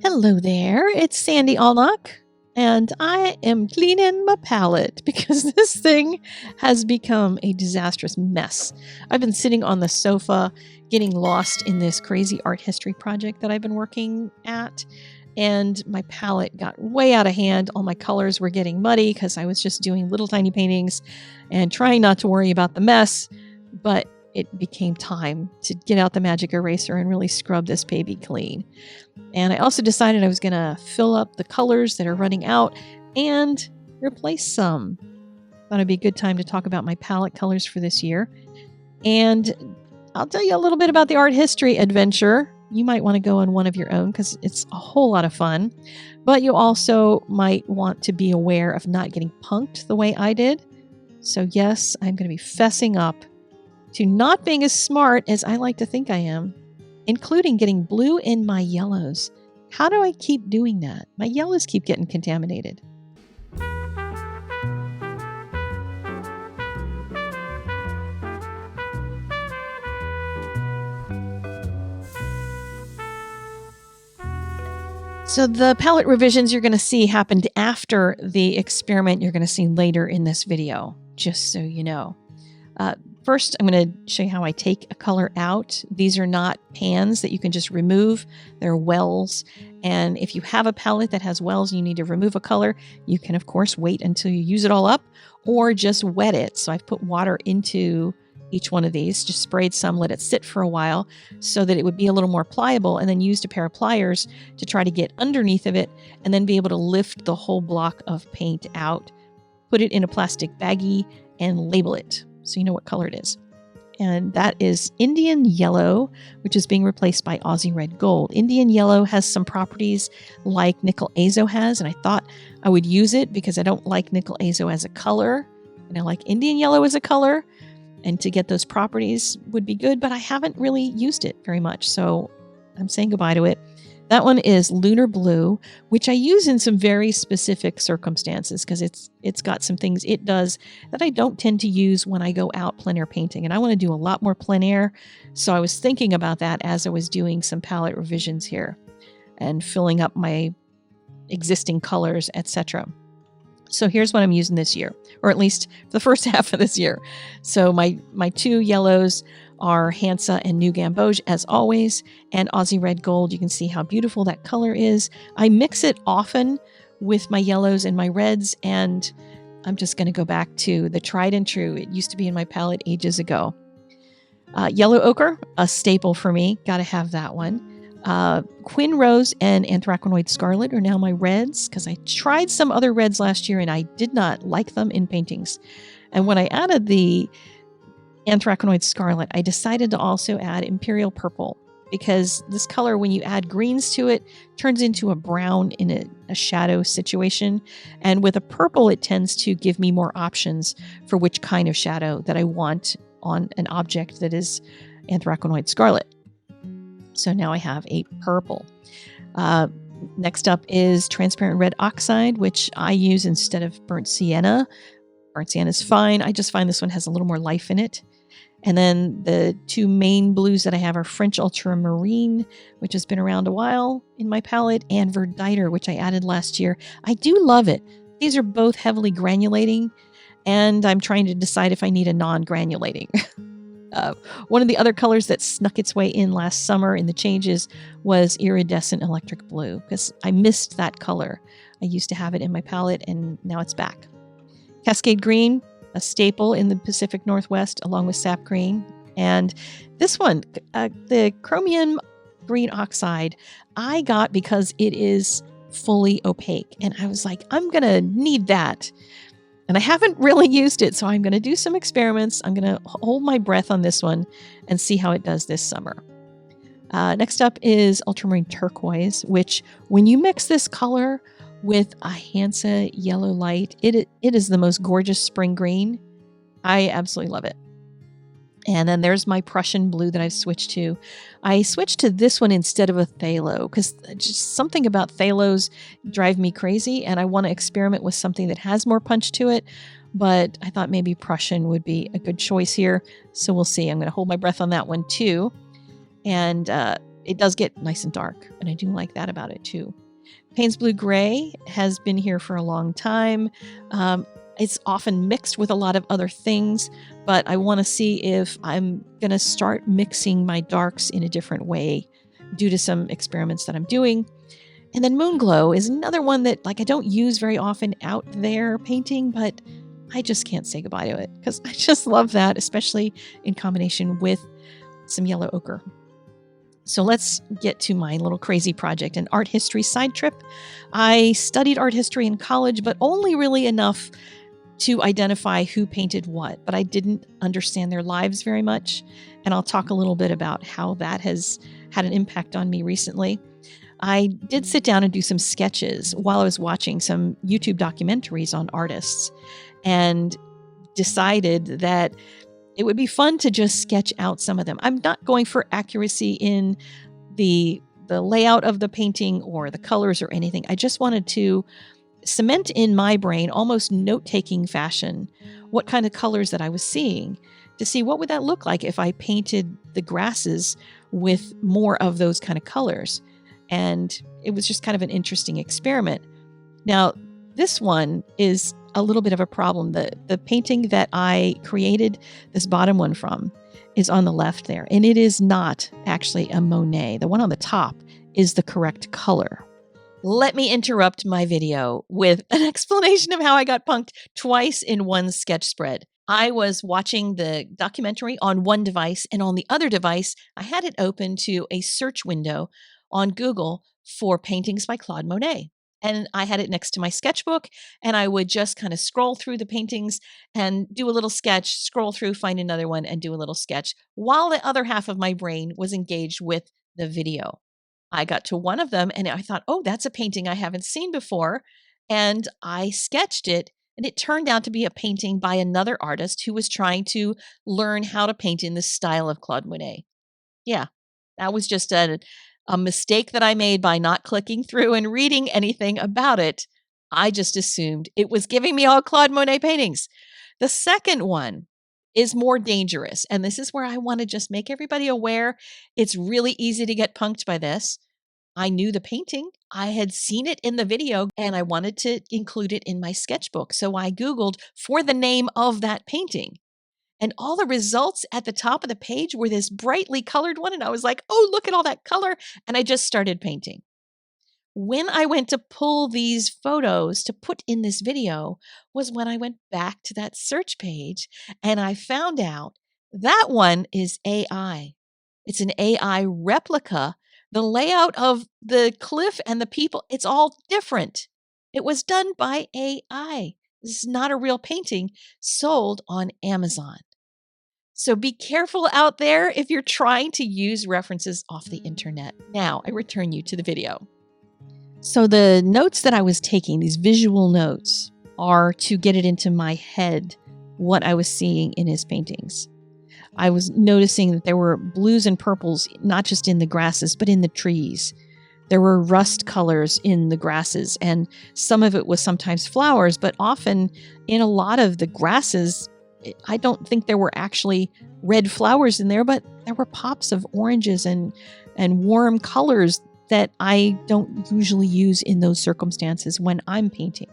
Hello there, it's Sandy Allnock, and I am cleaning my palette because this thing has become a disastrous mess. I've been sitting on the sofa getting lost in this crazy art history project that I've been working at, and my palette got way out of hand. All my colors were getting muddy because I was just doing little tiny paintings and trying not to worry about the mess, but it became time to get out the magic eraser and really scrub this baby clean. And I also decided I was going to fill up the colors that are running out and replace some. Thought it'd be a good time to talk about my palette colors for this year. And I'll tell you a little bit about the art history adventure. You might want to go on one of your own because it's a whole lot of fun. But you also might want to be aware of not getting punked the way I did. So yes, I'm going to be fessing up to not being as smart as I like to think I am, including getting blue in my yellows. How do I keep doing that? My yellows keep getting contaminated. So the palette revisions you're going to see happened after the experiment you're going to see later in this video, just so you know. First, I'm going to show you how I take a color out. These are not pans that you can just remove. They're wells. And if you have a palette that has wells and you need to remove a color, you can, of course, wait until you use it all up or just wet it. So I've put water into each one of these, just sprayed some, let it sit for a while so that it would be a little more pliable, and then used a pair of pliers to try to get underneath of it and then be able to lift the whole block of paint out, put it in a plastic baggie, and label it so you know what color it is. And that is Indian Yellow, which is being replaced by Aussie Red Gold. Indian Yellow has some properties like nickel azo has, and I thought I would use it because I don't like nickel azo as a color, and I like Indian Yellow as a color, and to get those properties would be good, but I haven't really used it very much, so I'm saying goodbye to it. That one is Lunar Blue, which I use in some very specific circumstances because it's got some things it does that I don't tend to use when I go out plein air painting. And I want to do a lot more plein air. So I was thinking about that as I was doing some palette revisions here and filling up my existing colors, etc. So here's what I'm using this year, or at least for the first half of this year. So my two yellows are Hansa and New Gamboge, as always, and Aussie Red Gold. You can see how beautiful that color is. I mix it often with my yellows and my reds, and I'm just going to go back to the tried and true. It used to be in my palette ages ago. Yellow Ochre, a staple for me. Got to have that one. Quin Rose and Anthraquinoid Scarlet are now my reds because I tried some other reds last year and I did not like them in paintings. And when I added the Anthraquinoid Scarlet, I decided to also add Imperial Purple because this color, when you add greens to it, turns into a brown in a shadow situation. And with a purple, it tends to give me more options for which kind of shadow that I want on an object that is Anthraquinoid Scarlet. So now I have a purple. Next up is Transparent Red Oxide, which I use instead of Burnt Sienna. Burnt Sienna is fine. I just find this one has a little more life in it. And then the two main blues that I have are French Ultramarine, which has been around a while in my palette, and Verditer, which I added last year. I do love it. These are both heavily granulating, and I'm trying to decide if I need a non-granulating. One of the other colors that snuck its way in last summer in the changes was Iridescent Electric Blue, because I missed that color. I used to have it in my palette, and now it's back. Cascade Green, a staple in the Pacific Northwest, along with Sap Green. And this one, the Chromium Green Oxide, I got because it is fully opaque. And I was like, I'm going to need that. And I haven't really used it, so I'm going to do some experiments. I'm going to hold my breath on this one and see how it does this summer. Next up is Ultramarine Turquoise, which when you mix this color with a Hansa yellow light, it is the most gorgeous spring green. I absolutely love it. And then there's my Prussian Blue that I've switched to. I switched to this one instead of a phthalo because just something about phthalos drive me crazy, and I want to experiment with something that has more punch to it. But I thought maybe Prussian would be a good choice here. So we'll see. I'm going to hold my breath on that one too. And it does get nice and dark, and I do like that about it too. Paynes Blue Gray has been here for a long time. It's often mixed with a lot of other things, but I want to see if I'm going to start mixing my darks in a different way due to some experiments that I'm doing. And then Moonglow is another one that I don't use very often out there painting, but I just can't say goodbye to it because I just love that, especially in combination with some yellow ochre. So let's get to my little crazy project, an art history side trip. I studied art history in college, but only really enough to identify who painted what, but I didn't understand their lives very much. And I'll talk a little bit about how that has had an impact on me recently. I did sit down and do some sketches while I was watching some YouTube documentaries on artists and decided that it would be fun to just sketch out some of them. I'm not going for accuracy in the layout of the painting or the colors or anything. I just wanted to cement in my brain, almost note-taking fashion, what kind of colors that I was seeing to see what would that look like if I painted the grasses with more of those kind of colors. And it was just kind of an interesting experiment. Now, this one is a little bit of a problem. The painting that I created this bottom one from is on the left there, and it is not actually a Monet. The one on the top is the correct color. Let me interrupt my video with an explanation of how I got punked twice in one sketch spread. I was watching the documentary on one device, and on the other device, I had it open to a search window on Google for paintings by Claude Monet. And I had it next to my sketchbook, and I would just kind of scroll through the paintings and do a little sketch, scroll through, find another one, and do a little sketch, while the other half of my brain was engaged with the video. I got to one of them, and I thought, oh, that's a painting I haven't seen before. And I sketched it, and it turned out to be a painting by another artist who was trying to learn how to paint in the style of Claude Monet. Yeah, that was just a mistake that I made by not clicking through and reading anything about it. I just assumed it was giving me all Claude Monet paintings. The second one is more dangerous, and this is where I want to just make everybody aware. It's really easy to get punked by this. I knew the painting. I had seen it in the video, and I wanted to include it in my sketchbook. So I Googled for the name of that painting. And all the results at the top of the page were this brightly colored one. And I was like, oh, look at all that color. And I just started painting. When I went to pull these photos to put in this video was when I went back to that search page and I found out that one is AI. It's an AI replica. The layout of the cliff and the people, it's all different. It was done by AI. This is not a real painting sold on Amazon. So be careful out there if you're trying to use references off the internet. Now, I return you to the video. So the notes that I was taking, these visual notes, are to get it into my head what I was seeing in his paintings. I was noticing that there were blues and purples, not just in the grasses, but in the trees. There were rust colors in the grasses, and some of it was sometimes flowers, but often in a lot of the grasses, I don't think there were actually red flowers in there, but there were pops of oranges and warm colors that I don't usually use in those circumstances when I'm painting.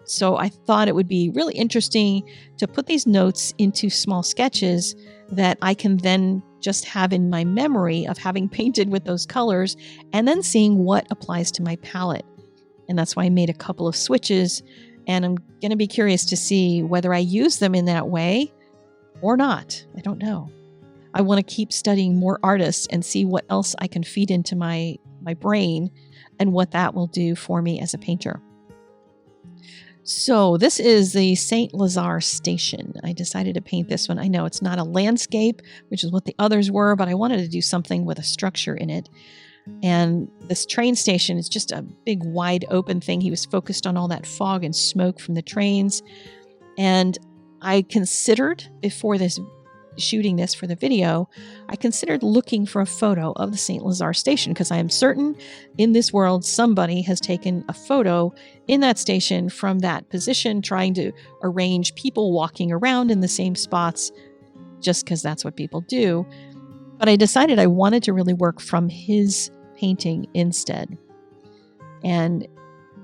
So I thought it would be really interesting to put these notes into small sketches that I can then just have in my memory of having painted with those colors and then seeing what applies to my palette. And that's why I made a couple of switches, and I'm going to be curious to see whether I use them in that way or not. I don't know. I want to keep studying more artists and see what else I can feed into my brain and what that will do for me as a painter. So this is the St. Lazare station. I decided to paint this one. I know it's not a landscape, which is what the others were, but I wanted to do something with a structure in it. And this train station is just a big, wide open thing. He was focused on all that fog and smoke from the trains. And I considered, before shooting this for the video, I considered looking for a photo of the St. Lazare station because I am certain in this world somebody has taken a photo in that station from that position, trying to arrange people walking around in the same spots just because that's what people do. But I decided I wanted to really work from his painting instead. And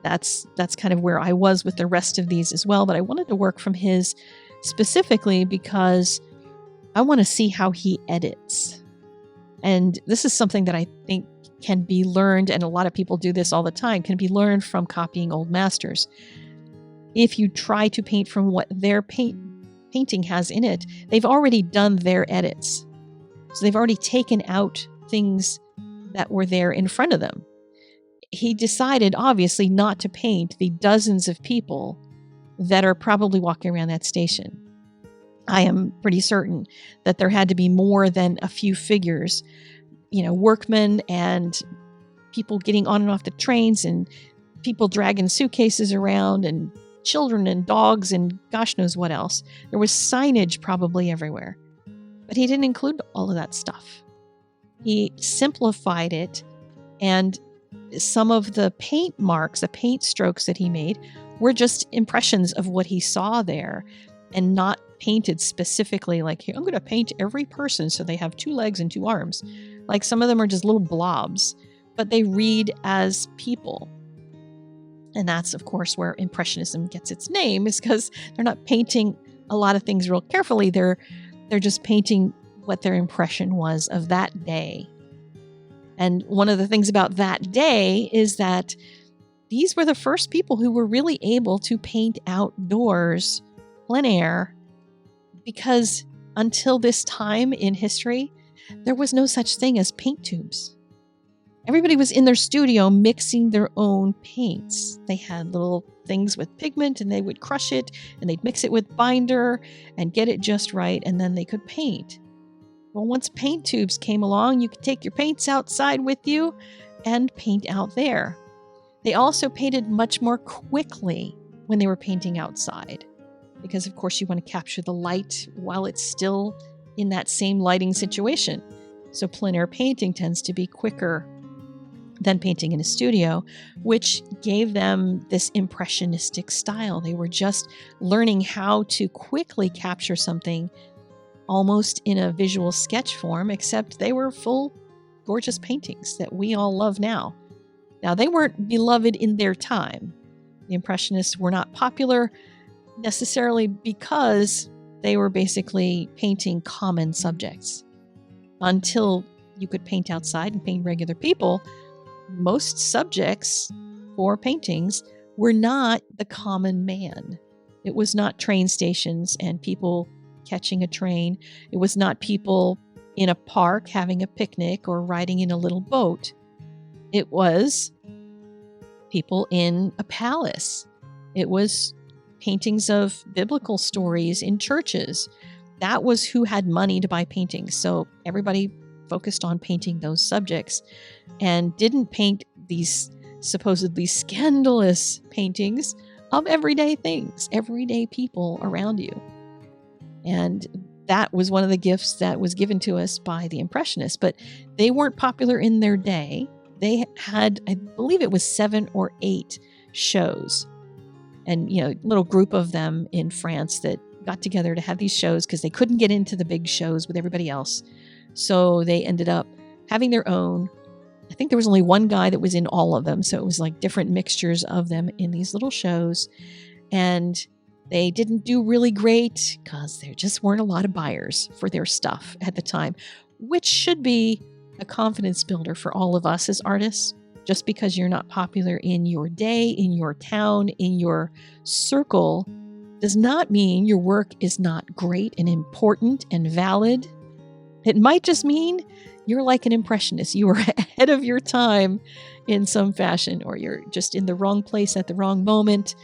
that's kind of where I was with the rest of these as well. But I wanted to work from his specifically because I want to see how he edits. And this is something that I think can be learned, and a lot of people do this all the time, can be learned from copying old masters. If you try to paint from what their painting has in it, they've already done their edits. So they've already taken out things that were there in front of them. He decided, obviously, not to paint the dozens of people that are probably walking around that station. I am pretty certain that there had to be more than a few figures, workmen and people getting on and off the trains and people dragging suitcases around and children and dogs and gosh knows what else. There was signage probably everywhere. But he didn't include all of that stuff. He simplified it, and some of the paint marks, the paint strokes that he made were just impressions of what he saw there and not painted specifically like, hey, I'm going to paint every person so they have 2 legs and 2 arms. Like some of them are just little blobs, but they read as people. And that's, of course, where Impressionism gets its name, is because they're not painting a lot of things real carefully. They're just painting what their impression was of that day. And one of the things about that day is that these were the first people who were really able to paint outdoors, plein air, because until this time in history, there was no such thing as paint tubes. Everybody was in their studio mixing their own paints. They had little things with pigment and they would crush it and they'd mix it with binder and get it just right, and then they could paint. Well, once paint tubes came along, you could take your paints outside with you and paint out there. They also painted much more quickly when they were painting outside because, of course, you want to capture the light while it's still in that same lighting situation. So plein air painting tends to be quicker than painting in a studio, which gave them this impressionistic style. They were just learning how to quickly capture something almost in a visual sketch form, except they were full, gorgeous paintings that we all love now. Now, they weren't beloved in their time. The Impressionists were not popular necessarily because they were basically painting common subjects. Until you could paint outside and paint regular people, most subjects for paintings were not the common man. It was not train stations and people catching a train. It was not people in a park having a picnic or riding in a little boat. It was people in a palace. It was paintings of biblical stories in churches. That was who had money to buy paintings. So everybody focused on painting those subjects and didn't paint these supposedly scandalous paintings of everyday things, everyday people around you. And that was one of the gifts that was given to us by the Impressionists, but they weren't popular in their day. They had, I believe it was 7 or 8 shows, and, a little group of them in France that got together to have these shows because they couldn't get into the big shows with everybody else. So they ended up having their own. I think there was only one guy that was in all of them. So it was like different mixtures of them in these little shows. And they didn't do really great because there just weren't a lot of buyers for their stuff at the time, which should be a confidence builder for all of us as artists. Just because you're not popular in your day, in your town, in your circle, does not mean your work is not great and important and valid. It might just mean you're like an impressionist. You are ahead of your time in some fashion, or you're just in the wrong place at the wrong moment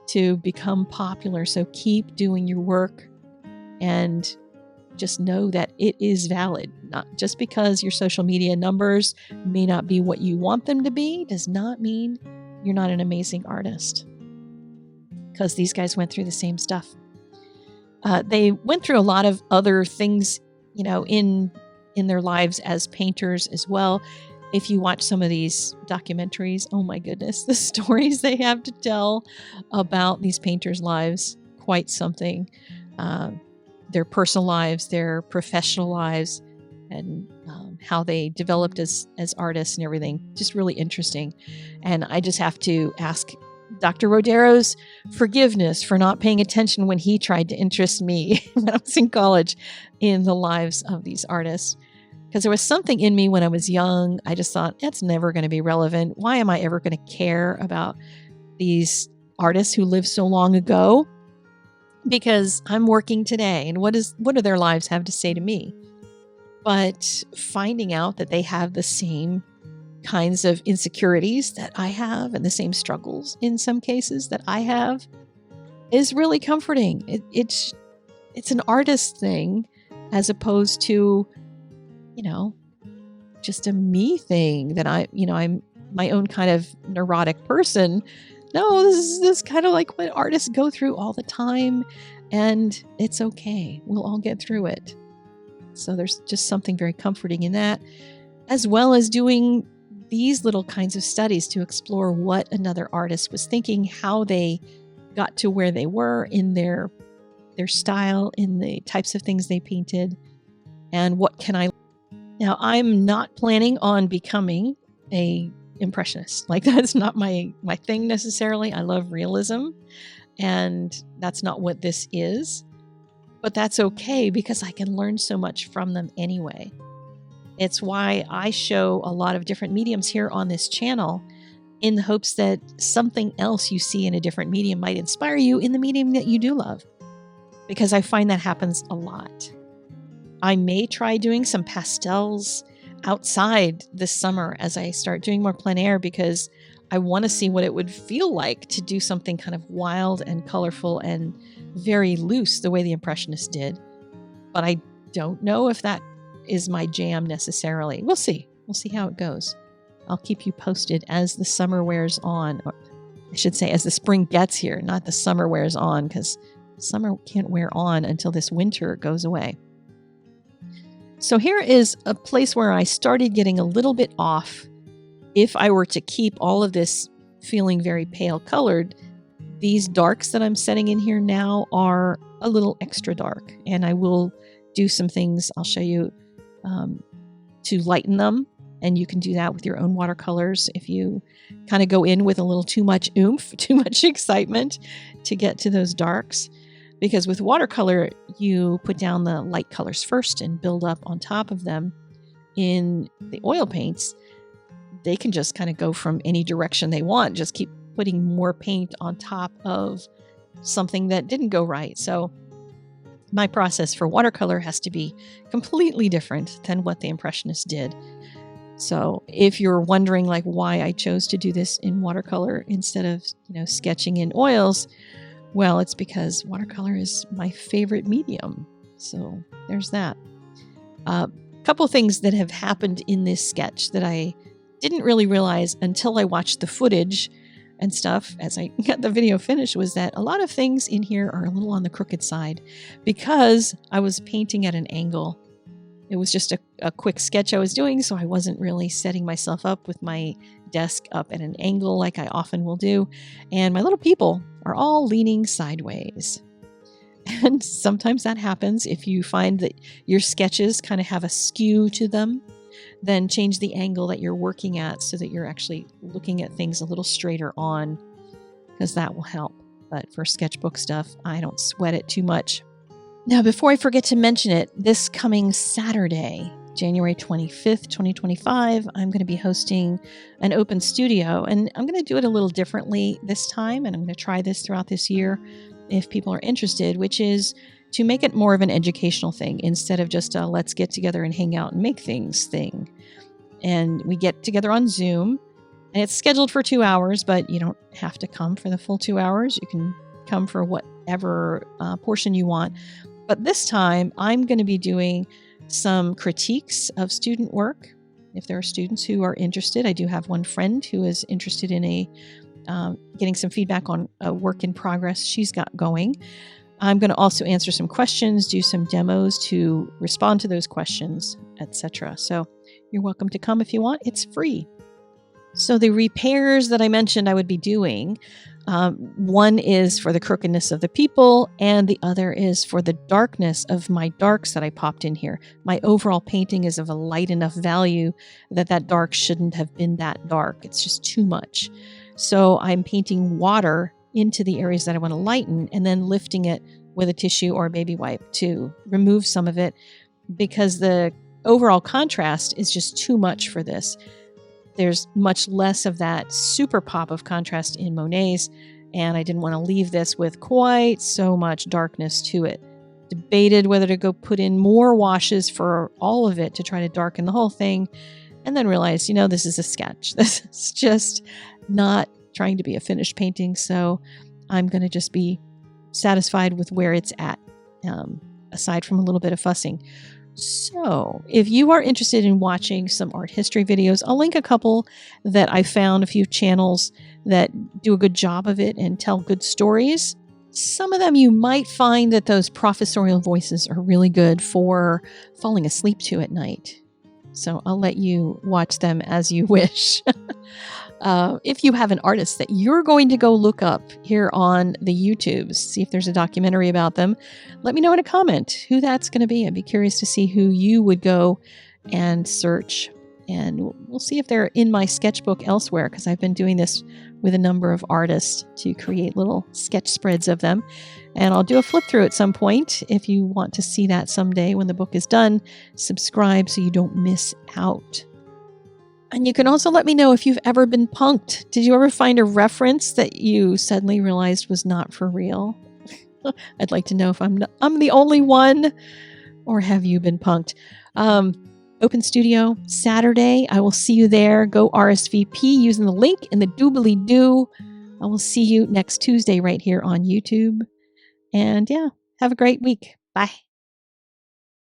to become popular. So keep doing your work and just know that it is valid. Not just because your social media numbers may not be what you want them to be, does not mean you're not an amazing artist. Because these guys went through the same stuff. They went through a lot of other things, in their lives as painters as well. If you watch some of these documentaries, oh my goodness, the stories they have to tell about these painters' lives, quite something. Their personal lives, their professional lives, and how they developed as artists and everything. Just really interesting. And I just have to ask Dr. Rodero's forgiveness for not paying attention when he tried to interest me when I was in college in the lives of these artists. Because there was something in me when I was young. I just thought, it's never going to be relevant. Why am I ever going to care about these artists who lived so long ago? Because I'm working today, and what do their lives have to say to me? But finding out that they have the same kinds of insecurities that I have, and the same struggles in some cases that I have, is really comforting. It's an artist thing as opposed to, just a me thing that I'm my own kind of neurotic person. No, this is kind of like what artists go through all the time, and it's okay. We'll all get through it. So there's just something very comforting in that, as well as doing these little kinds of studies to explore what another artist was thinking, how they got to where they were in their style, in the types of things they painted, and what can I... Now, I'm not planning on becoming a impressionist. Like, that's not my thing necessarily. I love realism, and that's not what this is. But that's okay, because I can learn so much from them anyway. It's why I show a lot of different mediums here on this channel, in the hopes that something else you see in a different medium might inspire you in the medium that you do love. Because I find that happens a lot. I may try doing some pastels outside this summer as I start doing more plein air, because I want to see what it would feel like to do something kind of wild and colorful and very loose the way the Impressionists did. But I don't know if that is my jam necessarily. We'll see. We'll see how it goes. I'll keep you posted as the summer wears on. Or I should say as the spring gets here, not the summer wears on, because summer can't wear on until this winter goes away. So here is a place where I started getting a little bit off. If I were to keep all of this feeling very pale colored, these darks that I'm setting in here now are a little extra dark, and I will do some things I'll show you to lighten them, and you can do that with your own watercolors if you kind of go in with a little too much oomph, too much excitement to get to those darks. Because with watercolor, you put down the light colors first and build up on top of them. In the oil paints, they can just kind of go from any direction they want, just keep putting more paint on top of something that didn't go right. So my process for watercolor has to be completely different than what the Impressionists did. So if you're wondering like why I chose to do this in watercolor instead of, sketching in oils, well, it's because watercolor is my favorite medium. So there's that. A couple things that have happened in this sketch that I didn't really realize until I watched the footage and stuff as I got the video finished was that a lot of things in here are a little on the crooked side because I was painting at an angle. It was just a quick sketch I was doing, so I wasn't really setting myself up with my desk up at an angle like I often will do. And my little people are all leaning sideways. And sometimes that happens if you find that your sketches kind of have a skew to them. Then change the angle that you're working at so that you're actually looking at things a little straighter on, because that will help. But for sketchbook stuff, I don't sweat it too much. Now, before I forget to mention it, this coming Saturday, January 25th, 2025, I'm going to be hosting an open studio, and I'm going to do it a little differently this time, and I'm going to try this throughout this year if people are interested, which is to make it more of an educational thing instead of just a let's get together and hang out and make things thing. And we get together on Zoom, and it's scheduled for 2 hours, but you don't have to come for the full 2 hours. You can come for whatever portion you want. But this time, I'm going to be doing some critiques of student work. If there are students who are interested, I do have one friend who is interested in getting some feedback on a work in progress she's got going. I'm going to also answer some questions, do some demos to respond to those questions, etc. So you're welcome to come if you want. It's free. So the repairs that I mentioned I would be doing, one is for the crookedness of the people, and the other is for the darkness of my darks that I popped in here. My overall painting is of a light enough value that that dark shouldn't have been that dark. It's just too much. So I'm painting water into the areas that I want to lighten and then lifting it with a tissue or a baby wipe to remove some of it, because the overall contrast is just too much for this. There's much less of that super pop of contrast in Monet's, and I didn't want to leave this with quite so much darkness to it. Debated whether to go put in more washes for all of it to try to darken the whole thing, and then realized, this is a sketch. This is just not trying to be a finished painting, so I'm going to just be satisfied with where it's at, aside from a little bit of fussing. So if you are interested in watching some art history videos, I'll link a couple that I found, a few channels that do a good job of it and tell good stories. Some of them you might find that those professorial voices are really good for falling asleep to at night. So I'll let you watch them as you wish. If you have an artist that you're going to go look up here on the YouTubes, see if there's a documentary about them, let me know in a comment who that's going to be. I'd be curious to see who you would go and search. And we'll see if they're in my sketchbook elsewhere, because I've been doing this with a number of artists to create little sketch spreads of them. And I'll do a flip through at some point. If you want to see that someday when the book is done, subscribe so you don't miss out. And you can also let me know if you've ever been punked. Did you ever find a reference that you suddenly realized was not for real? I'd like to know if I'm the only one, or have you been punked? Open Studio Saturday. I will see you there. Go RSVP using the link in the doobly-doo. I will see you next Tuesday right here on YouTube. And yeah, have a great week. Bye.